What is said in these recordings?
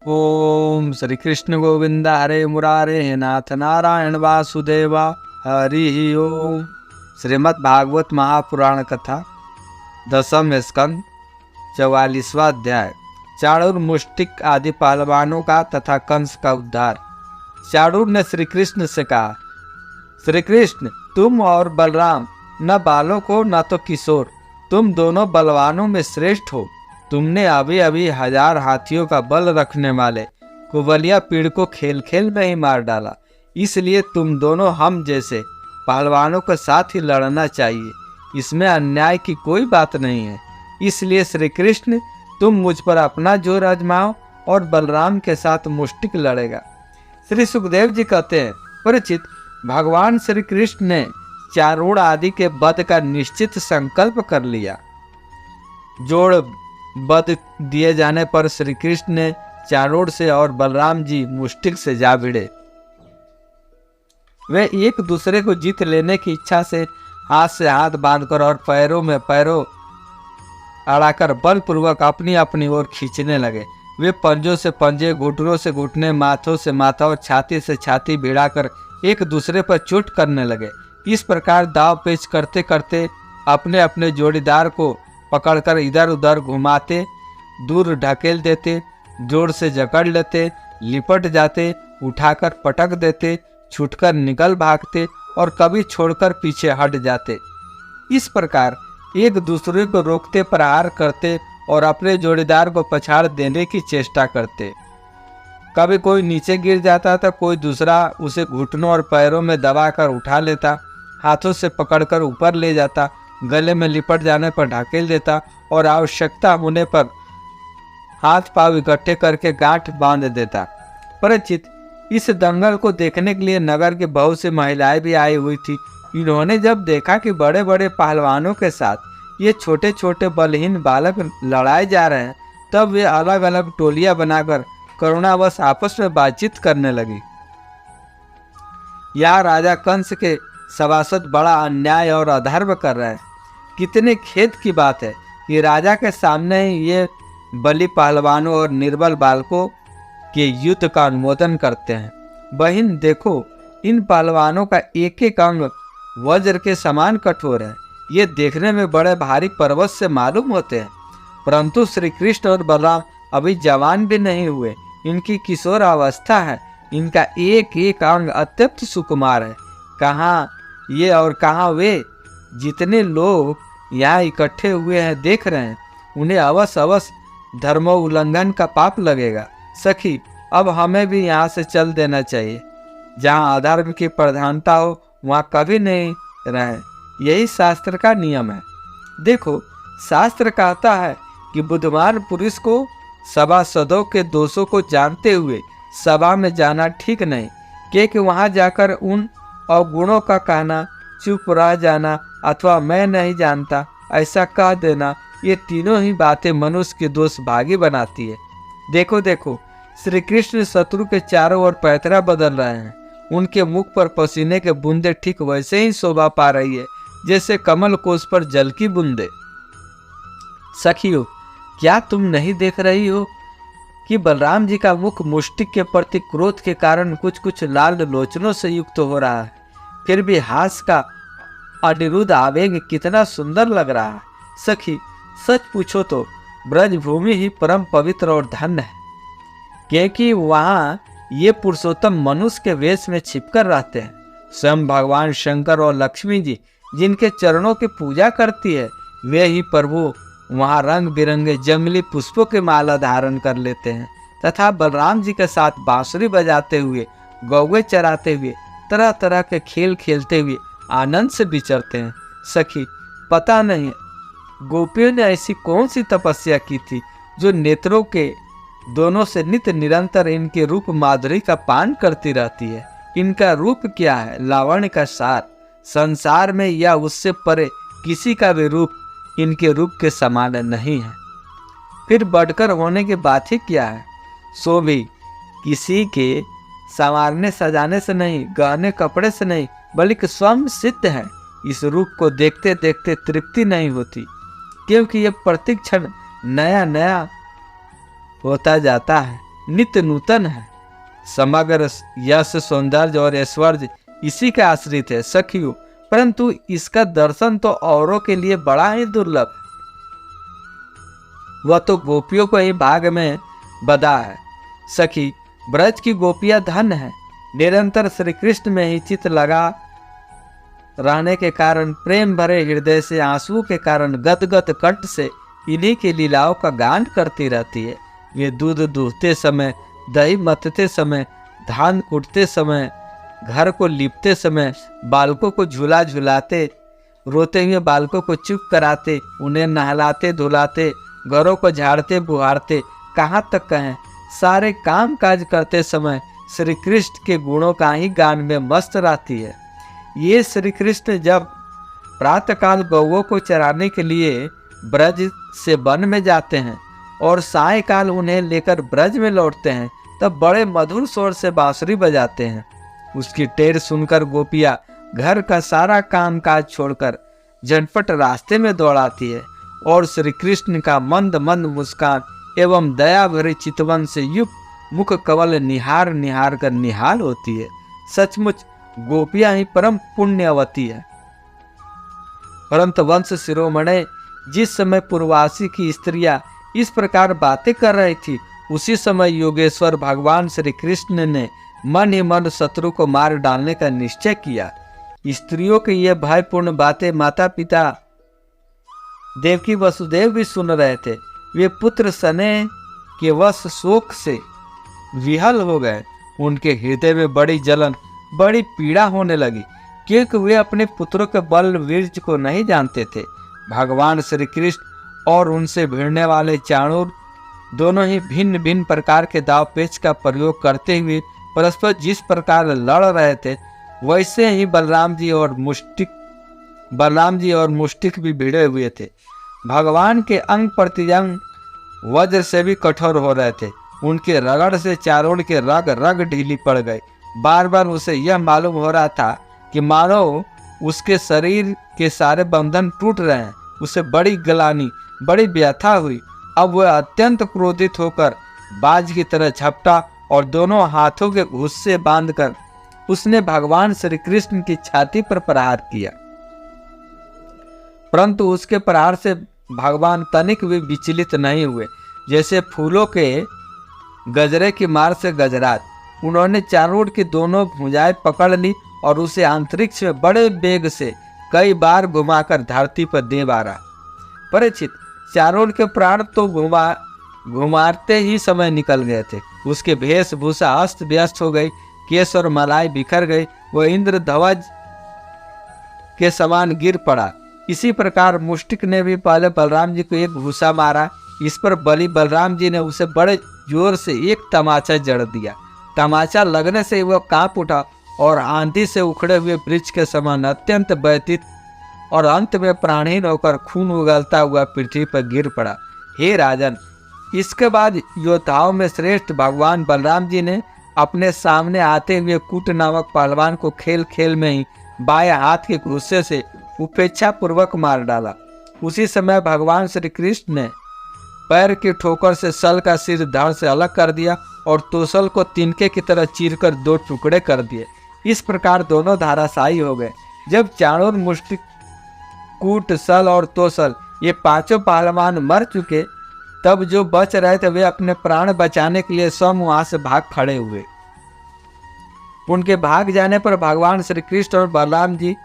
ओम श्री कृष्ण गोविंद हरे मुरारे हे नाथ नारायण वासुदेवा हरि ओम। श्रीमद् भागवत महापुराण कथा 10वां स्कंद 44वां अध्याय। चाणूर मुष्टिक आदि पहलवानों का तथा कंस का उद्धार। चाणूर ने श्री कृष्ण से कहा, श्री कृष्ण, तुम और बलराम न बालक हो न तो किशोर, तुम दोनों बलवानों में श्रेष्ठ हो। तुमने अभी अभी 1000 हाथियों का बल रखने वाले कुबलिया पीड़ को खेल खेल में ही मार डाला। इसलिए तुम दोनों हम जैसे पहलवानों के साथ ही लड़ना चाहिए, इसमें अन्याय की कोई बात नहीं है। इसलिए श्री कृष्ण, तुम मुझ पर अपना जोर आजमाओ और बलराम के साथ मुष्टिक लड़ेगा। श्री सुखदेव जी कहते हैं, परिचित, भगवान श्री कृष्ण ने चारूण आदि के वध का निश्चित संकल्प कर लिया। जोड़ वध दिए जाने पर श्री कृष्ण ने चाणूर से और बलराम जी मुष्टिक से जा भिड़े। वे एक दूसरे को जीत लेने की इच्छा से हाथ से हाथ बांधकर और पैरों में पैरों अड़ाकर बलपूर्वक अपनी अपनी ओर खींचने लगे। वे पंजों से पंजे, घुटनों से घुटने, माथों से माथा और छाती से छाती भिड़ाकर एक दूसरे पर चोट करने लगे। इस प्रकार दाव पेच करते करते अपने अपने जोड़ीदार को पकड़कर इधर उधर घुमाते, दूर ढकेल देते, जोर से जकड़ लेते, लिपट जाते, उठाकर पटक देते, छूटकर निकल भागते और कभी छोड़कर पीछे हट जाते। इस प्रकार एक दूसरे को रोकते, प्रहार करते और अपने जोड़ीदार को पछाड़ देने की चेष्टा करते। कभी कोई नीचे गिर जाता तो कोई दूसरा उसे घुटनों और पैरों में दबाकर उठा लेता, हाथों से पकड़कर ऊपर ले जाता, गले में लिपट जाने पर ढकेल देता और आवश्यकता होने पर हाथ पांव इकट्ठे करके गांठ बांध देता। परिचित, इस दंगल को देखने के लिए नगर की बहुत सी महिलाएं भी आई हुई थी। इन्होंने जब देखा कि बड़े बड़े पहलवानों के साथ ये छोटे छोटे बलहीन बालक लड़ाए जा रहे हैं, तब वे अलग अलग टोलियां बनाकर करुणावश आपस में बातचीत करने लगी। यह राजा कंस के सभासद बड़ा अन्याय और अधर्म कर रहे हैं। कितने खेद की बात है कि राजा के सामने ही ये बली पहलवानों और निर्बल बालकों के युद्ध का अनुमोदन करते हैं। बहन देखो, इन पहलवानों का एक एक अंग वज्र के समान कठोर है। ये देखने में बड़े भारी पर्वत से मालूम होते हैं, परंतु श्री कृष्ण और बलराम अभी जवान भी नहीं हुए। इनकी किशोर अवस्था है। इनका एक एक अंग अत्यंत सुकुमार है। कहाँ ये और कहाँ वे? जितने लोग यहाँ इकट्ठे हुए हैं देख रहे हैं, उन्हें अवश्य अवश्य धर्मोल्लंघन का पाप लगेगा। सखी, अब हमें भी यहाँ से चल देना चाहिए। जहाँ अधर्म की प्रधानता हो वहाँ कभी नहीं रहे, यही शास्त्र का नियम है। देखो, शास्त्र कहता है कि बुद्धिमान पुरुष को सभासदों के दोषों को जानते हुए सभा में जाना ठीक नहीं, क्योंकि वहाँ जाकर उन अवगुणों का कहना, चुप रह जाना अथवा मैं नहीं जानता ऐसा कह देना, ये तीनों ही बातें मनुष्य के दोष भागी बनाती है। देखो देखो, श्री कृष्ण शत्रु के चारों ओर पैतरा बदल रहे हैं। उनके मुख पर पसीने के बूंदे ठीक वैसे ही शोभा पा रही है जैसे कमल कोश पर जल की बूंदे। सखियों, क्या तुम नहीं देख रही हो कि बलराम जी का मुख मुष्टिक के प्रति क्रोध के कारण कुछ कुछ लाल लोचनों से युक्त हो रहा है? फिर भी हास का अनिरुद्ध आवेग कितना सुंदर लग रहा है। सखी, सच पूछो तो ब्रजभूमि ही परम पवित्र और धन्य है, क्योंकि वहाँ ये पुरुषोत्तम मनुष्य के वेश में छिपकर रहते हैं। स्वयं भगवान शंकर और लक्ष्मी जी जिनके चरणों की पूजा करती है, वे ही प्रभु वहाँ रंग बिरंगे जंगली पुष्पों के माला धारण कर लेते हैं तथा बलराम जी के साथ बांसुरी बजाते हुए, गौवे चराते हुए, तरह तरह के खेल खेलते हुए आनंद से विचरते हैं। सखी, पता नहीं गोपियों ने ऐसी कौन सी तपस्या की थी जो नेत्रों के दोनों से नित्य निरंतर इनके रूप माधुरी का पान करती रहती है। इनका रूप क्या है, लावण्य का सार। संसार में या उससे परे किसी का भी रूप इनके रूप के समान नहीं है। फिर बढ़कर होने की बात ही क्या है? सो भी किसी के संवारने सजाने से नहीं, गहने कपड़े से नहीं, बल्कि स्वयं सिद्ध है। इस रूप को देखते देखते तृप्ति नहीं होती, क्योंकि ये प्रति क्षण नया नया होता जाता है। नित्य नूतन है। समग्र यश, सौंदर्य और ऐश्वर्य इसी के आश्रित है सखियों, परंतु इसका दर्शन तो औरों के लिए बड़ा ही दुर्लभ। वह तो गोपियों को ही भाग में बदा है। सखी, ब्रज की गोपियां धन है। निरंतर श्री कृष्ण में ही चित्त लगा रहने के कारण, प्रेम भरे हृदय से, आंसू के कारण गदगद कंठ से इन्हीं की लीलाओं का गान करती रहती है। वे दूध दूहते समय, दही मथते समय, धान कूटते समय, घर को लिपते समय, बालकों को झूला झुलाते, रोते हुए बालकों को चुप कराते, उन्हें नहलाते धुलाते, घरों को झाड़ते बुहारते, कहाँ तक कहें, सारे काम काज करते समय श्री कृष्ण के गुणों का ही गान में मस्त रहती है। ये श्री कृष्ण जब प्रातःकाल गौओं को चराने के लिए ब्रज से वन में जाते हैं और सायकाल उन्हें लेकर ब्रज में लौटते हैं, तब बड़े मधुर स्वर से बांसुरी बजाते हैं। उसकी टेर सुनकर गोपियाँ घर का सारा काम काज छोड़कर झटपट रास्ते में दौड़ाती है और श्री कृष्ण का मंद मंद मुस्कान एवं दया भरे चितवन से युक्त मुख कवल निहार निहार कर निहाल होती है। सचमुच गोपियां ही परम पुण्यवती है। परंतु वंश शिरोमणि, जिस समय पूर्वासी की स्त्रियां इस प्रकार बातें कर रही थी, उसी समय योगेश्वर भगवान श्री कृष्ण ने मन ही मन शत्रु को मार डालने का निश्चय किया। स्त्रियों की ये भयपूर्ण बातें माता पिता देवकी वसुदेव भी सुन रहे थे। वे पुत्र सने के वश शोक से विहल हो गए। उनके हृदय में बड़ी जलन, बड़ी पीड़ा होने लगी, क्योंकि वे अपने पुत्रों के बल वीर्य को नहीं जानते थे। भगवान श्री कृष्ण और उनसे भिड़ने वाले चाणूर दोनों ही भिन्न भिन्न प्रकार के दाव पेच का प्रयोग करते हुए परस्पर जिस प्रकार लड़ रहे थे, वैसे ही बलराम जी और मुष्टिक भी भिड़े हुए थे। भगवान के अंग प्रत्यंग वज्र से भी कठोर हो रहे थे। उनके रगड़ से चारों के रग रग ढीली पड़ गई। बार बार उसे यह मालूम हो रहा था कि मानो उसके शरीर के सारे बंधन टूट रहे हैं। उसे बड़ी गलानी, बड़ी व्यथा हुई। अब वह अत्यंत क्रोधित होकर बाज की तरह झपटा और दोनों हाथों के घुस्से बांधकर उसने भगवान श्री कृष्ण की छाती पर प्रहार किया। परंतु उसके प्रहार से भगवान तनिक भी विचलित नहीं हुए। जैसे फूलों के गजरे की मार से गजरात, उन्होंने चारूढ़ की दोनों भुजाएं पकड़ ली और उसे अंतरिक्ष में बड़े वेग से कई बार घुमाकर धरती पर दे मारा। परीक्षित, चारूढ़ के प्राण तो घुमाते ही समय निकल गए थे। उसके वेशभूषा अस्त व्यस्त हो गई, केश और मलाई बिखर गई, वह इंद्र ध्वज के समान गिर पड़ा। इसी प्रकार मुष्टिक ने भी पहले बलराम जी को एक घूसा मारा। इस पर बलराम जी ने उसे बड़े जोर से एक तमाचा जड़ दिया। तमाचा लगने से वह कांप उठा और आंधी से उखड़े हुए वृक्ष के समान अत्यंत व्यथित और अंत में प्राणहीन होकर खून उगलता हुआ पृथ्वी पर गिर पड़ा। हे राजन, इसके बाद योद्धाओं में श्रेष्ठ भगवान बलराम जी ने अपने सामने आते हुए कूट नामक पहलवान को खेल खेल में ही बाएं हाथ के गुस्से से उपेक्षा पूर्वक मार डाला। उसी समय भगवान श्री कृष्ण ने पैर की ठोकर से सल का सिर धड़ से अलग कर दिया और तोसल को तिनके की तरह चीरकर दो टुकड़े कर दिए। इस प्रकार दोनों धाराशायी हो गए। जब चाणूर, मुष्टिक, कूट, सल और तोसल ये पांचों पहलवान मर चुके, तब जो बच रहे थे वे अपने प्राण बचाने के लिए स्वयं वहां से भाग खड़े हुए। उनके भाग जाने पर भगवान श्री कृष्ण और बलराम जी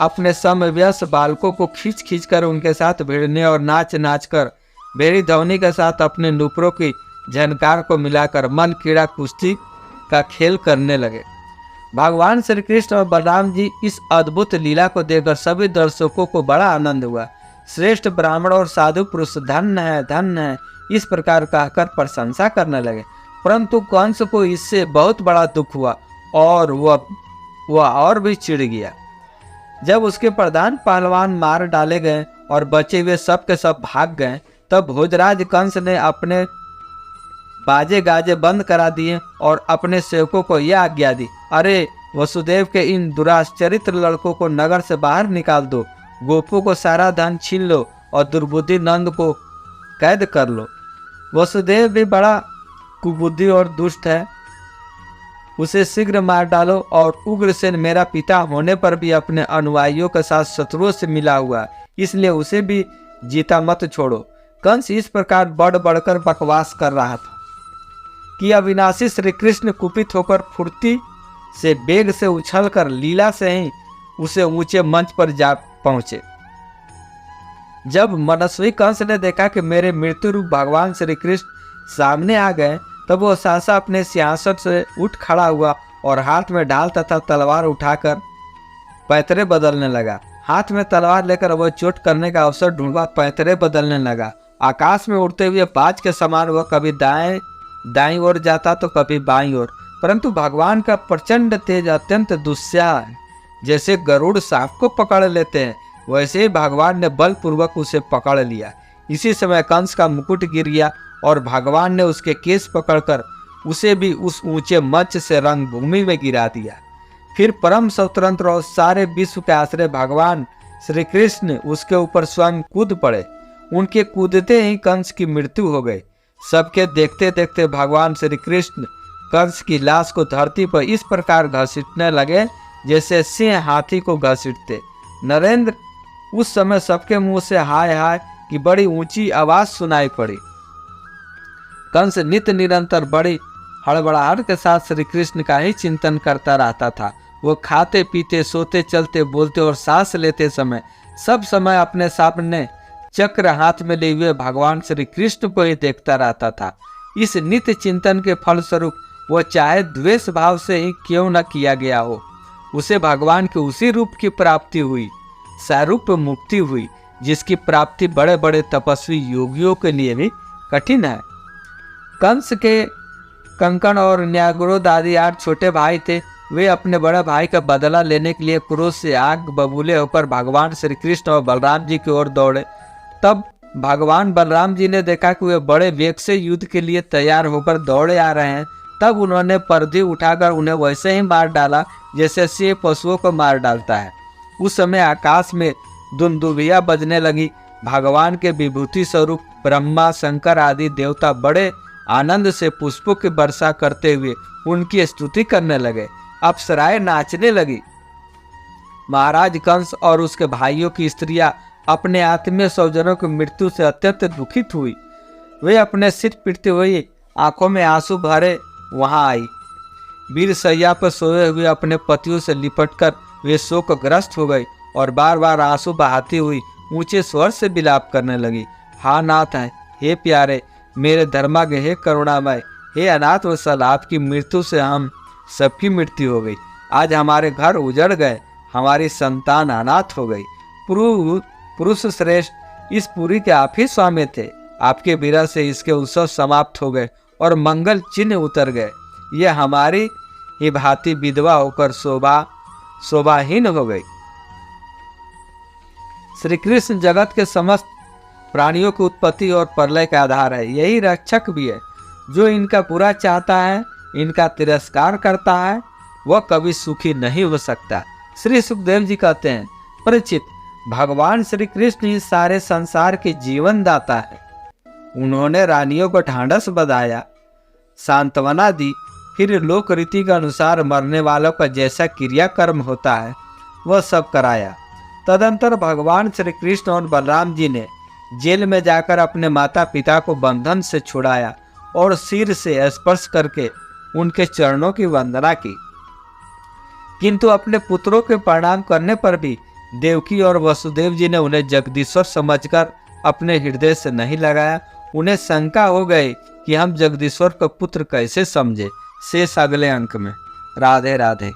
अपने समवयस्क बालकों को खींच खींच कर उनके साथ भिड़ने और नाच नाच कर भेरी ध्वनि के साथ अपने नुपुरों की झनकार को मिलाकर मन कीड़ा कुश्ती का खेल करने लगे। भगवान श्री कृष्ण और बलराम जी इस अद्भुत लीला को देखकर सभी दर्शकों को बड़ा आनंद हुआ। श्रेष्ठ ब्राह्मण और साधु पुरुष धन्य है इस प्रकार कहकर प्रशंसा करने लगे। परंतु कंस को इससे बहुत बड़ा दुख हुआ और वह और भी चिढ़ गया। जब उसके प्रधान पहलवान मार डाले गए और बचे हुए सब के सब भाग गए, तब भोजराज कंस ने अपने बाजे गाजे बंद करा दिए और अपने सेवकों को यह आज्ञा दी, अरे वसुदेव के इन दुराचरित्र लड़कों को नगर से बाहर निकाल दो, गोपों को सारा धन छीन लो और दुर्बुद्धि नंद को कैद कर लो। वसुदेव भी बड़ा कुबुद्धि और दुष्ट है, उसे शीघ्र मार डालो। और उग्रसेन मेरा पिता होने पर भी अपने अनुयायियों के साथ शत्रुओं से मिला हुआ, इसलिए उसे भी जीता मत छोड़ो। कंस इस प्रकार बढ़ बढ़कर बकवास कर रहा था कि अविनाशी श्री कृष्ण कुपित होकर फुर्ती से वेग से उछलकर लीला से ही उसे ऊंचे मंच पर जा पहुंचे। जब मनस्वी कंस ने देखा कि मेरे मृत्यु रूप भगवान श्री कृष्ण सामने आ गए, तब वो सहसा अपने सिंहासन से उठ खड़ा हुआ और हाथ में ढाल तथा तलवार उठाकर पैतरे बदलने लगा। हाथ में तलवार लेकर वह चोट करने का अवसर ढूंढा, पैतरे बदलने लगा। आकाश में उड़ते हुए बाज के समान वह कभी दाईं ओर जाता तो कभी बाईं ओर, परंतु भगवान का प्रचंड तेज अत्यंत दुस्सह है। जैसे गरुड़ सांप को पकड़ लेते हैं, वैसे ही भगवान ने बलपूर्वक उसे पकड़ लिया। इसी समय कंस का मुकुट गिर गया और भगवान ने उसके केस पकड़कर उसे भी उस ऊंचे मंच से रंगभूमि में गिरा दिया। फिर परम स्वतंत्र और सारे विश्व के आश्रय भगवान श्री कृष्ण उसके ऊपर स्वयं कूद पड़े। उनके कूदते ही कंस की मृत्यु हो गई। सबके देखते देखते भगवान श्री कृष्ण कंस की लाश को धरती पर इस प्रकार घसीटने लगे जैसे सिंह हाथी को घसीटते। नरेंद्र, उस समय सबके मुंह से हाय हाय की बड़ी ऊंची आवाज सुनाई पड़ी। कंस नित्य निरंतर बड़ी हड़बड़ाहट के साथ श्री कृष्ण का ही चिंतन करता रहता था। वो खाते पीते, सोते, चलते, बोलते और सांस लेते समय सब समय अपने सामने चक्र हाथ में लिए हुए भगवान श्री कृष्ण को ही देखता रहता था। इस नित्य चिंतन के फलस्वरूप वो चाहे द्वेष भाव से ही क्यों न किया गया हो, उसे भगवान के उसी रूप की प्राप्ति हुई, सारूप मुक्ति हुई, जिसकी प्राप्ति बड़े बड़े तपस्वी योगियों के लिए भी कठिन है। कंस के कंकण और न्यायग्रोध आदि 8 छोटे भाई थे। वे अपने बड़े भाई का बदला लेने के लिए क्रोध से आग बबूले होकर भगवान श्री कृष्ण और बलराम जी की ओर दौड़े। तब भगवान बलराम जी ने देखा कि वे बड़े वेग से युद्ध के लिए तैयार होकर दौड़े आ रहे हैं। तब उन्होंने परदी उठाकर उन्हें वैसे ही मार डाला जैसे सिंह पशुओं को मार डालता है। उस समय आकाश में दुंदुभिया बजने लगी। भगवान के विभूति स्वरूप ब्रह्मा, शंकर आदि देवता बड़े आनंद से पुष्पों की वर्षा करते हुए उनकी स्तुति करने लगे। अप्सराएं नाचने लगी। महाराज कंस और उसके भाइयों की स्त्रियां अपने आत्मीय स्वजनों की मृत्यु से अत्यंत दुखित हुई। वे अपने सिर पीटते हुए आंखों में आंसू भरे वहां आई। वीर सैया पर सोए हुए अपने पतियों से लिपटकर वे शोकग्रस्त हो गई और बार बार आंसू बहाती हुई ऊंचे स्वर से विलाप करने लगी। हा नाथ है, हे प्यारे, मेरे धर्माज्ञ, हे करुणामय, हे अनाथ वत्सल, आपकी मृत्यु से हम सबकी मृत्यु हो गई। आज हमारे घर उजड़ गए, हमारी संतान अनाथ हो गई। पुरुष श्रेष्ठ, इस पुरी के आप ही स्वामी थे। आपके विरह से इसके उत्सव समाप्त हो गए और मंगल चिन्ह उतर गए। यह हमारी ही भांति विधवा होकर शोभाहीन हो गई। श्री कृष्ण जगत के समस्त प्राणियों की उत्पत्ति और प्रलय का आधार है। यही रक्षक भी है। जो इनका बुरा चाहता है, इनका तिरस्कार करता है, वह कभी सुखी नहीं हो सकता। श्री सुखदेव जी कहते हैं, परीक्षित, भगवान श्री कृष्ण इस सारे संसार के जीवन दाता है। उन्होंने रानियों को ढांढस बधाया, सांत्वना दी, फिर लोक रीति के अनुसार मरने वालों का जैसा क्रियाकर्म होता है वह सब कराया। तदंतर भगवान श्री कृष्ण और बलराम जी ने जेल में जाकर अपने माता पिता को बंधन से छुड़ाया और सिर से स्पर्श करके उनके चरणों की वंदना की। किंतु अपने पुत्रों के प्रणाम करने पर भी देवकी और वसुदेव जी ने उन्हें जगदीश्वर समझकर अपने हृदय से नहीं लगाया। उन्हें शंका हो गई कि हम जगदीश्वर को पुत्र कैसे समझे। शेष अगले अंक में। राधे राधे।